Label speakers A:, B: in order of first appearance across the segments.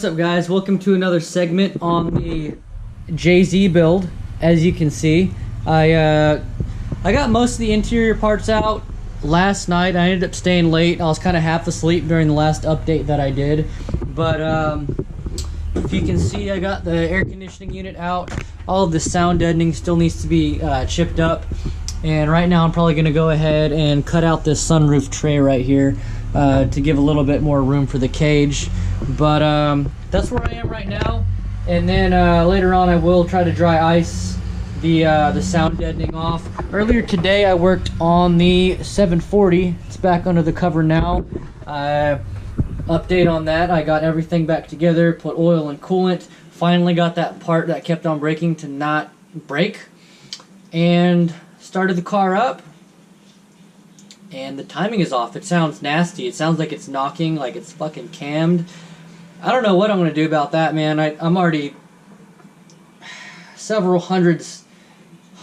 A: up, guys? Welcome to another segment on the JZ build. As you can see, I got most of the interior parts out last night. I ended up staying late. I was kind of half asleep during the last update that I did, but if you can see, I got the air conditioning unit out. All of the sound deadening still needs to be chipped up, and right now I'm probably going to go ahead and cut out this sunroof tray right here to give a little bit more room for the cage. But that's where I am right now, and then later on I will try to dry ice the sound deadening off. Earlier today I worked on the 740. It's back under the cover now. Update on that, I got everything back together, put oil and coolant, finally got that part that kept on breaking to not break, and started the car up. And the timing is off. It sounds nasty. It sounds like it's knocking, like it's fucking cammed. I don't know what I'm going to do about that, man. I'm already several hundreds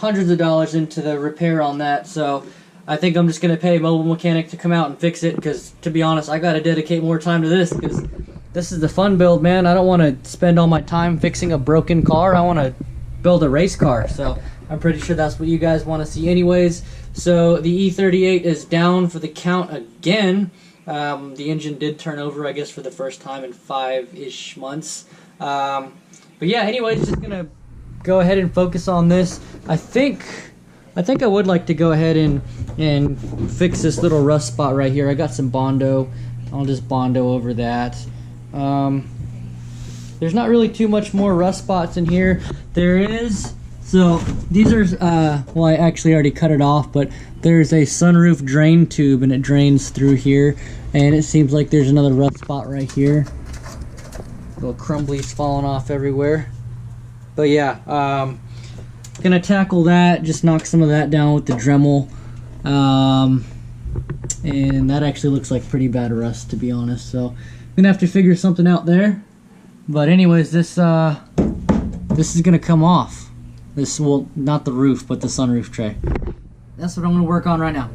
A: of dollars into the repair on that, so I think I'm just going to pay a mobile mechanic to come out and fix it, because, to be honest, I got to dedicate more time to this, because this is the fun build, man. I don't want to spend all my time fixing a broken car. I want to build a race car, so I'm pretty sure that's what you guys want to see anyways. So the E38 is down for the count again. The engine did turn over, I guess, for the first time in 5-ish months. But yeah, anyways, just gonna go ahead and focus on this. I think I would like to go ahead and fix this little rust spot right here. I got some Bondo. I'll just Bondo over that. There's not really too much more rust spots in here. There is. So these are, well, I actually already cut it off, but there's a sunroof drain tube and it drains through here, and it seems like there's another rust spot right here. Little crumblies falling off everywhere. But yeah, gonna tackle that, just knock some of that down with the Dremel. And that actually looks like pretty bad rust, to be honest, so I'm gonna have to figure something out there. But anyways, this is gonna come off. This will, not the roof, but the sunroof tray. That's what I'm gonna work on right now.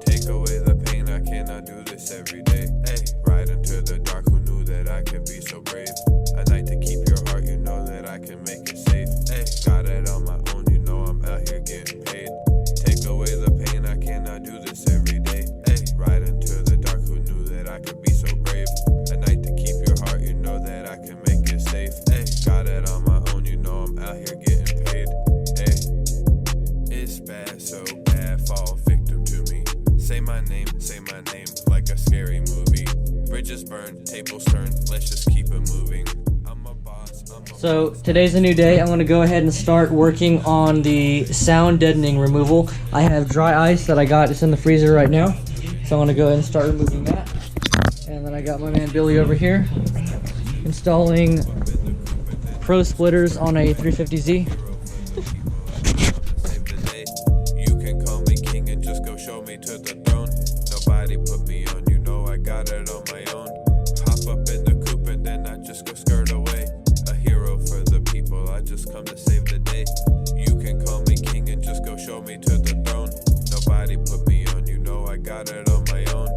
B: Take away the pain, I cannot do this every day. Hey, ride into the dark, who knew that I could be so brave? A night to keep your heart, you know that I can make it safe. Hey, got it on my own, you know I'm out here getting paid. Take away the pain, I cannot do this every day. Hey, ride into the dark, who knew that I could be so brave? A night to keep your heart, you know that I can make it safe. Hey, got it on my own, you know I'm out here getting paid. Hey, it's bad, so bad, fall victim to me. Say my name, like a scary movie. Bridges burn, tables turn, let's just keep it moving. I'm a boss,
A: So today's a new day. I'm going to go ahead and start working on the sound deadening removal. I have dry ice that I got. It's in the freezer right now. So I'm going to go ahead and start removing that. And then I got my man Billy over here installing Pro splitters on a 350Z.
B: Save the day. You can call me king and just go show me to the throne. Nobody put me on, you know I got it on my own. Hop up in the coupe and then I just go skirt away. A hero for the people, I just come to save the day. You can call me king and just go show me to the throne. Nobody put me on, you know I got it on my own.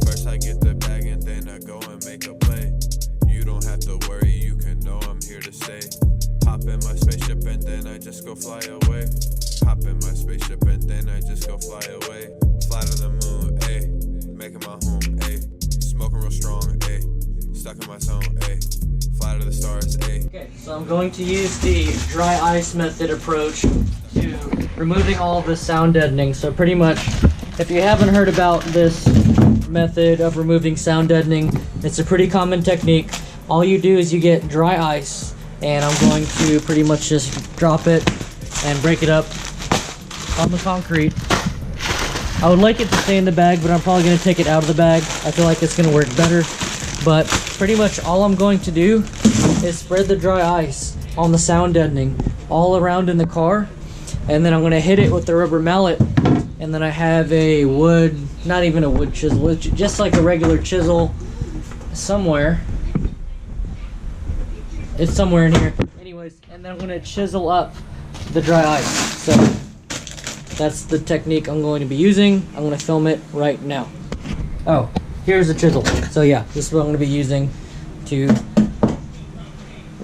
B: First I get the bag and then I go and make a play. You don't have to worry, you can know I'm here to stay. Hop in my spaceship and then I just go fly away. Hop in my spaceship and then I just go fly away. Fly to the moon, ayy. Making my home, ayy. Smoking real strong, ayy. Stuck in my zone, ayy. Fly to the stars, ayy.
A: Okay, so I'm going to use the dry ice method approach to removing all of the sound deadening. So pretty much, if you haven't heard about this method of removing sound deadening, it's a pretty common technique. All you do is you get dry ice, and I'm going to pretty much just drop it and break it up on the concrete. I would like it to stay in the bag, but I'm probably going to take it out of the bag. I feel like it's going to work better. But pretty much all I'm going to do is spread the dry ice on the sound deadening all around in the car, and then I'm going to hit it with the rubber mallet, and then I have a wood, not even a wood chisel, just like a regular chisel somewhere. It's somewhere in here. Anyways, and then I'm going to chisel up the dry ice. So that's the technique I'm going to be using. I'm going to film it right now. Oh, here's the chisel. So yeah, this is what I'm going to be using to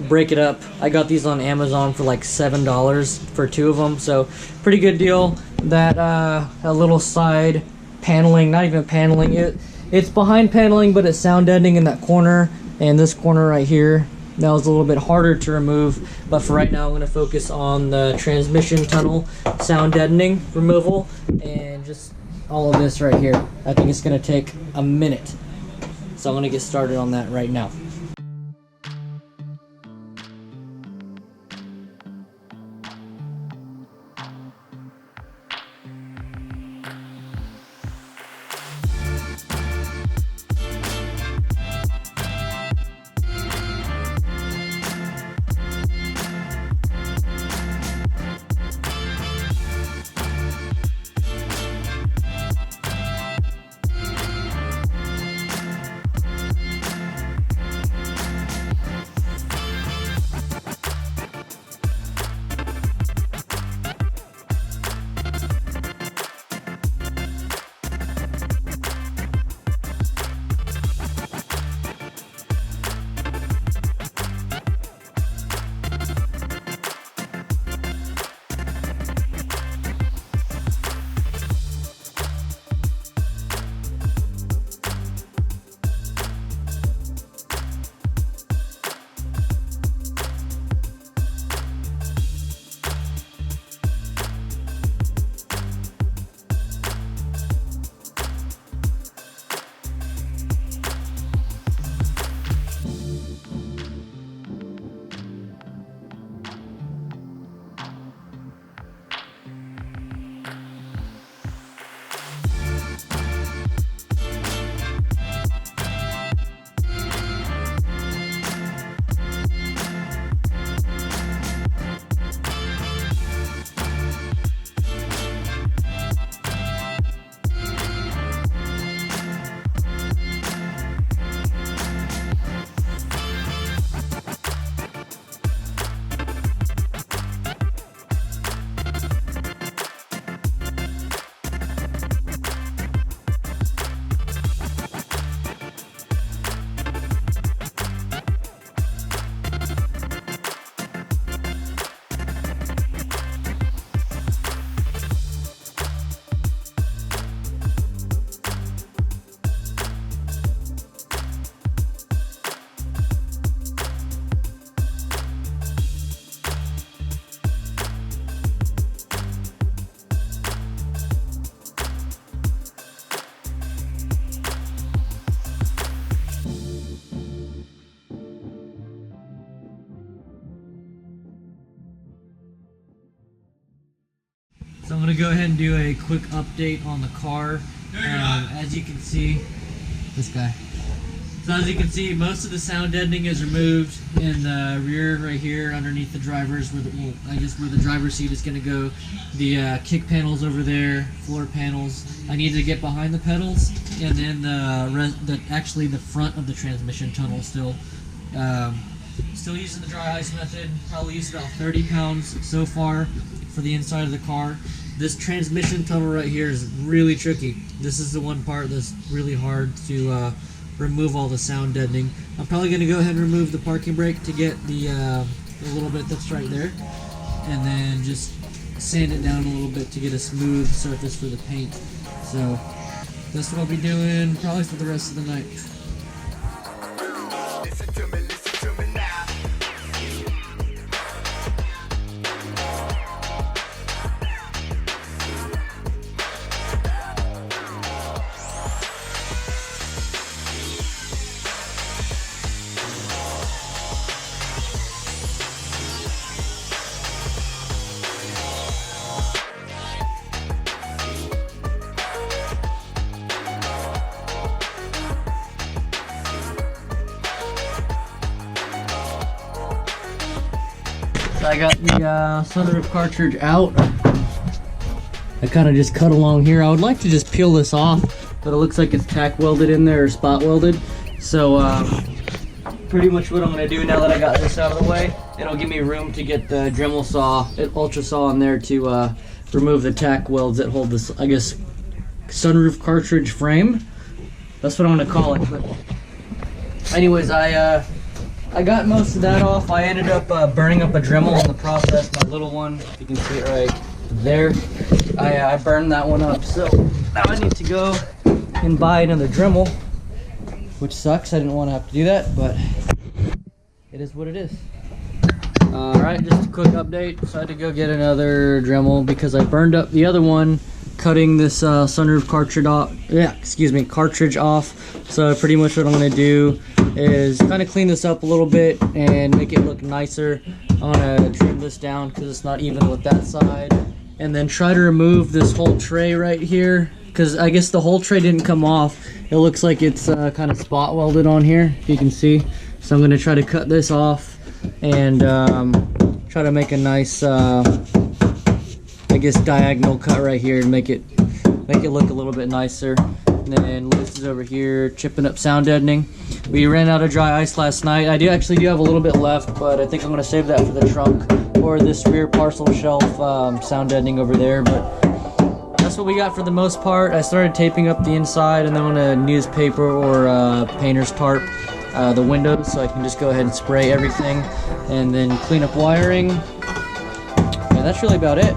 A: break it up. I got these on Amazon for like $7 for 2 of them, so pretty good deal. That a little side paneling, not even paneling, it's behind paneling, but it's sound deadening in that corner and this corner right here. That was a little bit harder to remove, but for right now I'm going to focus on the transmission tunnel sound deadening removal and just all of this right here. I think it's going to take a minute, so I'm going to get started on that right now. So I'm going to go ahead and do a quick update on the car. As you can see, this guy. So as you can see, most of the sound deadening is removed in the rear right here underneath the driver's, where the driver's seat is going to go. The kick panels over there, floor panels. I need to get behind the pedals, and then actually the front of the transmission tunnel still. Still using the dry ice method. Probably used about 30 pounds so far for the inside of the car. This transmission tunnel right here is really tricky. This is the one part that's really hard to remove all the sound deadening. I'm probably going to go ahead and remove the parking brake to get the little bit that's right there, and then just sand it down a little bit to get a smooth surface for the paint. So that's what I'll be doing probably for the rest of the night. So I got the sunroof cartridge out. I kind of just cut along here. I would like to just peel this off, but it looks like it's tack welded in there or spot welded. So pretty much what I'm going to do now that I got this out of the way, it'll give me room to get the Dremel saw, ultra saw in there to remove the tack welds that hold this, I guess, sunroof cartridge frame. That's what I'm gonna call it. But anyways, I got most of that off. I ended up burning up a Dremel in the process, my little one. If you can see it right there. I burned that one up. So now I need to go and buy another Dremel, which sucks. I didn't want to have to do that, but it is what it is. Alright, just a quick update. So I had to go get another Dremel because I burned up the other one cutting this sunroof cartridge off. Cartridge off. So pretty much what I'm going to do is kind of clean this up a little bit and make it look nicer. I'm going to trim this down because it's not even with that side. And then try to remove this whole tray right here, because I guess the whole tray didn't come off. It looks like it's kind of spot welded on here, if you can see. So I'm going to try to cut this off and try to make a nice, I guess, diagonal cut right here and make it look a little bit nicer. And then Lewis is over here chipping up sound deadening. We ran out of dry ice last night. I actually do have a little bit left, but I think I'm going to save that for the trunk or this rear parcel shelf sound deadening over there. But that's what we got for the most part. I started taping up the inside and then on a newspaper or painter's tarp the windows, so I can just go ahead and spray everything and then clean up wiring. And that's really about it.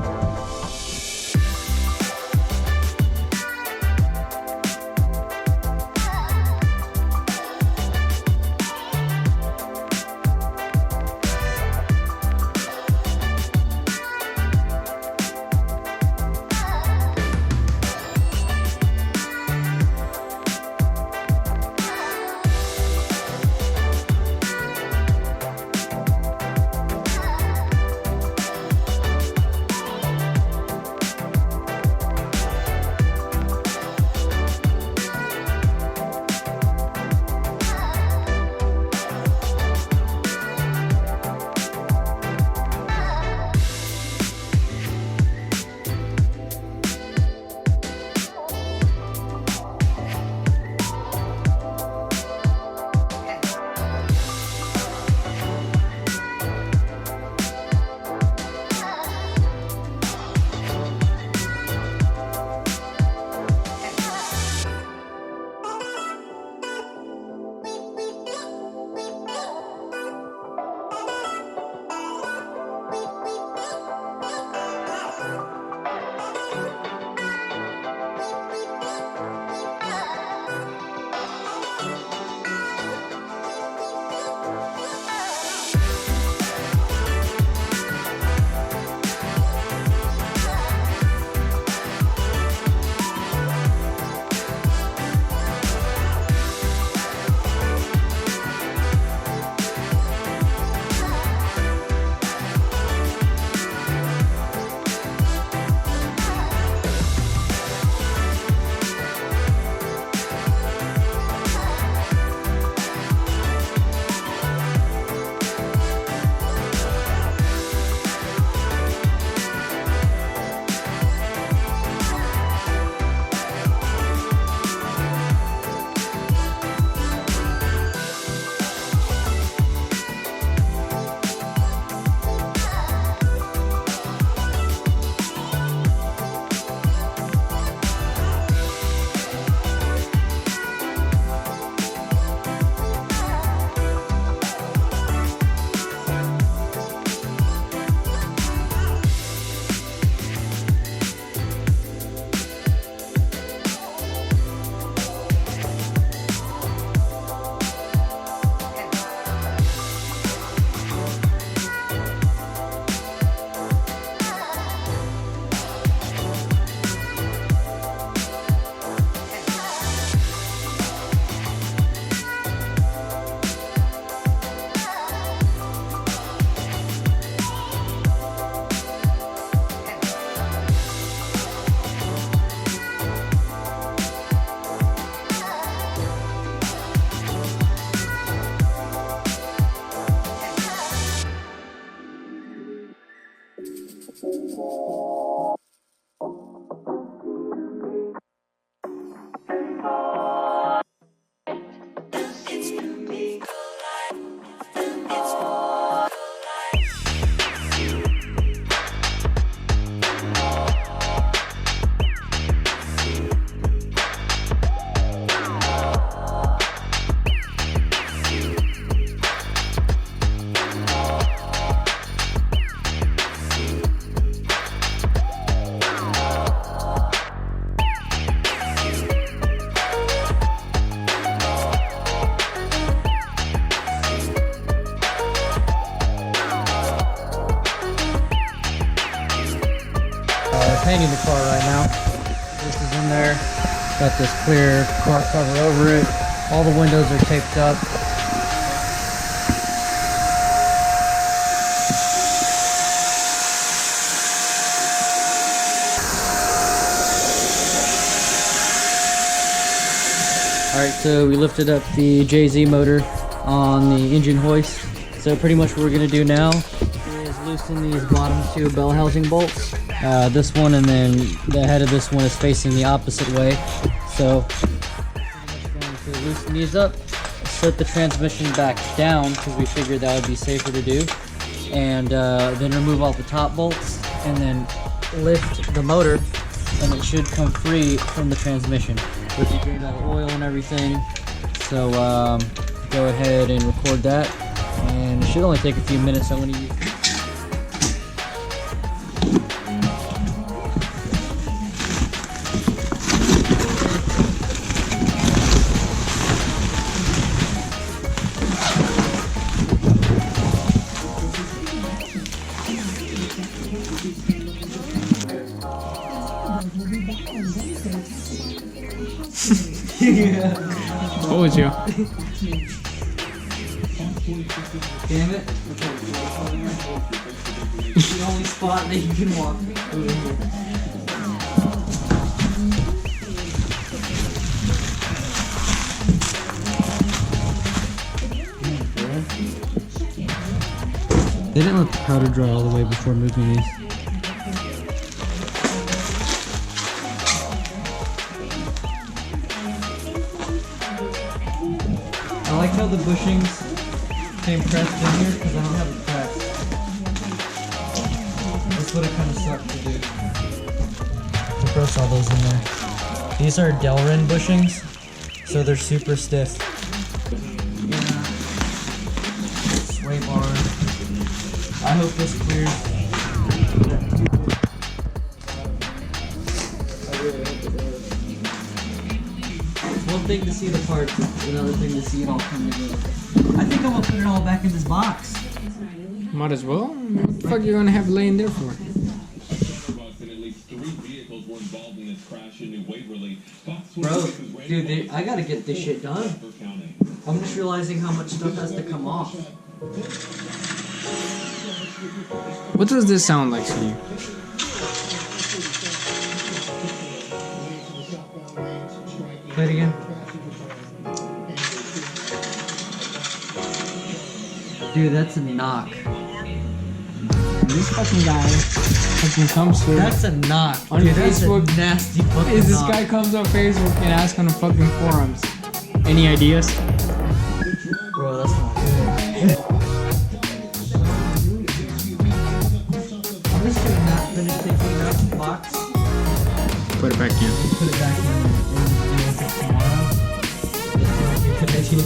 A: painting the car right now. This is in there. Got this clear car cover over it. All the windows are taped up. Alright, so we lifted up the JZ motor on the engine hoist. So pretty much what we're going to do now is loosen these bottom two bell housing bolts. This one and then the head of this one is facing the opposite way. So pretty much going to loosen these up, set the transmission back down because we figured that would be safer to do. And then remove all the top bolts and then lift the motor and it should come free from the transmission. With the drained out oil and everything. So go ahead and record that, and it should only take a few minutes. I'm going to use
C: Told you.
A: Damn it. It's the only spot that you can walk over here. They didn't let the powder dry all the way before moving these. I like how the bushings came pressed in here because I don't have it pressed. That's what it kind of sucked to do. To press all those in there. These are Delrin bushings, so they're super stiff. Yeah. Sway bar. I hope this clears. One thing to see the parts, another thing to see it all come together. I think I'm gonna put it all back in this box.
C: Might as well. What the fuck you gonna have laying there for?
A: Bro, dude, I gotta get this shit done. I'm just realizing how much stuff has to come off.
C: What does this sound like to you?
A: Play it again. Dude, that's a knock.
C: This fucking guy fucking comes through.
A: That's a knock.
C: On
A: Dude, that's a
C: Facebook,
A: nasty fucking
C: this
A: knock.
C: guy comes on Facebook and asks on the fucking forums. Any ideas?
A: Bro, that's not good. I'm just gonna not finish taking it out of the box.
C: Put it back in.
A: Put it back in and deal with it tomorrow. Good idea.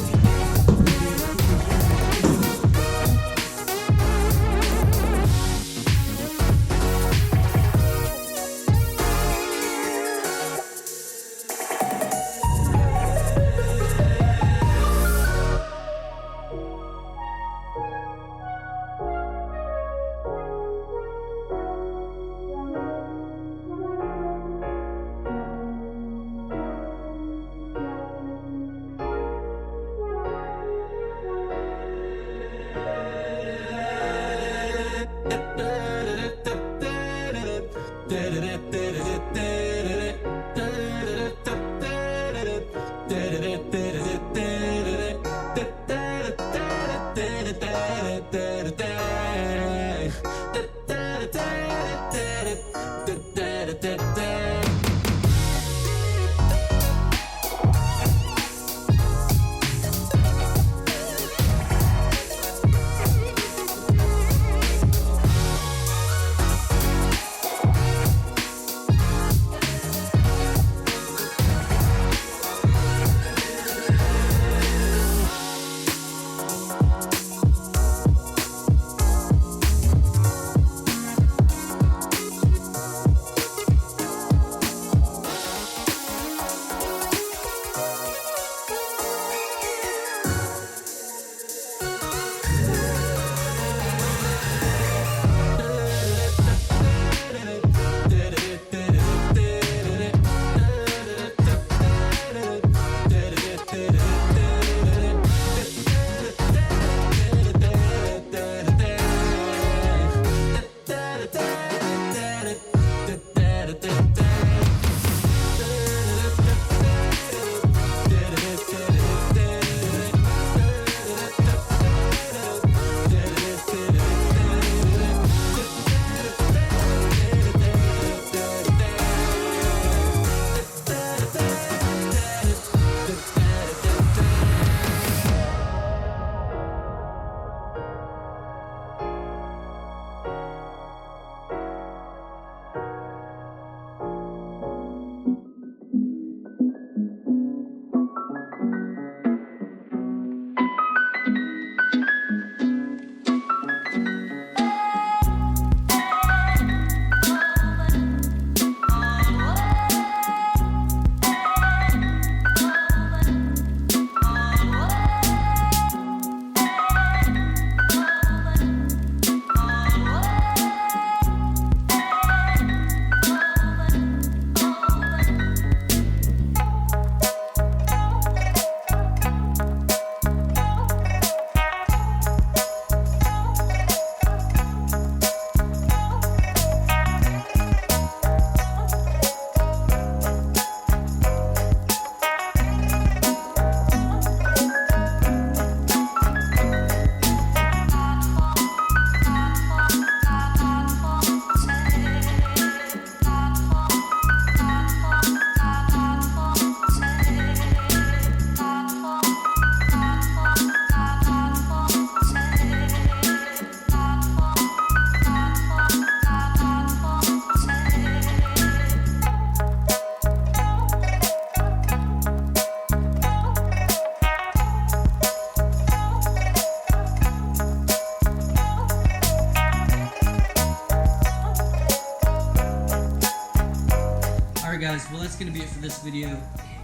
A: guys, well that's gonna be it for this video.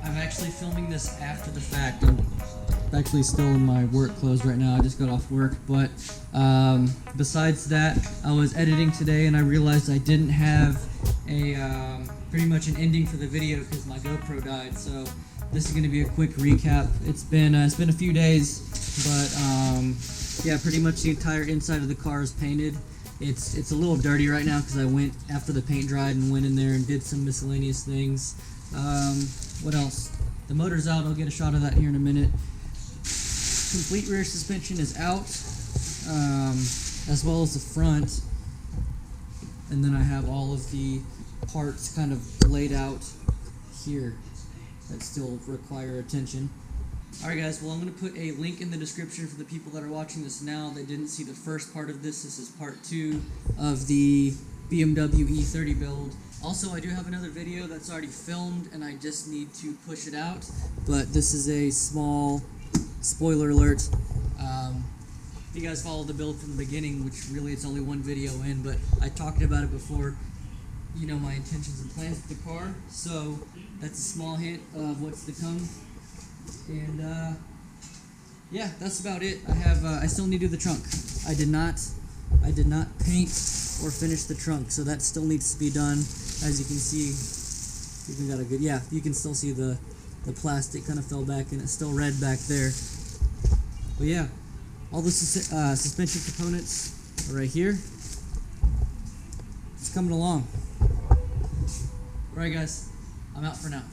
A: I'm actually filming this after the fact. I'm actually still in my work clothes right now. I just got off work, but besides that, I was editing today and I realized I didn't have a pretty much an ending for the video because my GoPro died. So this is gonna be a quick recap. It's been a few days, but yeah, pretty much the entire inside of the car is painted. It's a little dirty right now because I went after the paint dried and went in there and did some miscellaneous things. What else? The motor's out. I'll get a shot of that here in a minute. Complete rear suspension is out, as well as the front. And then I have all of the parts kind of laid out here that still require attention. Alright guys, well I'm going to put a link in the description for the people that are watching this now that didn't see the first part of this. This is part 2 of the BMW E30 build. Also, I do have another video that's already filmed and I just need to push it out. But this is a small spoiler alert. If you guys followed the build from the beginning, which really it's only one video in, but I talked about it before, you know my intentions and plans with the car. So that's a small hint of what's to come. And yeah, that's about it. I still need to do the trunk. I did not paint or finish the trunk, so that still needs to be done. As you can see, even got a good, yeah, you can still see the plastic kind of fell back and it's still red back there. But yeah, all the suspension components are right here. It's coming along. Alright guys, I'm out for now.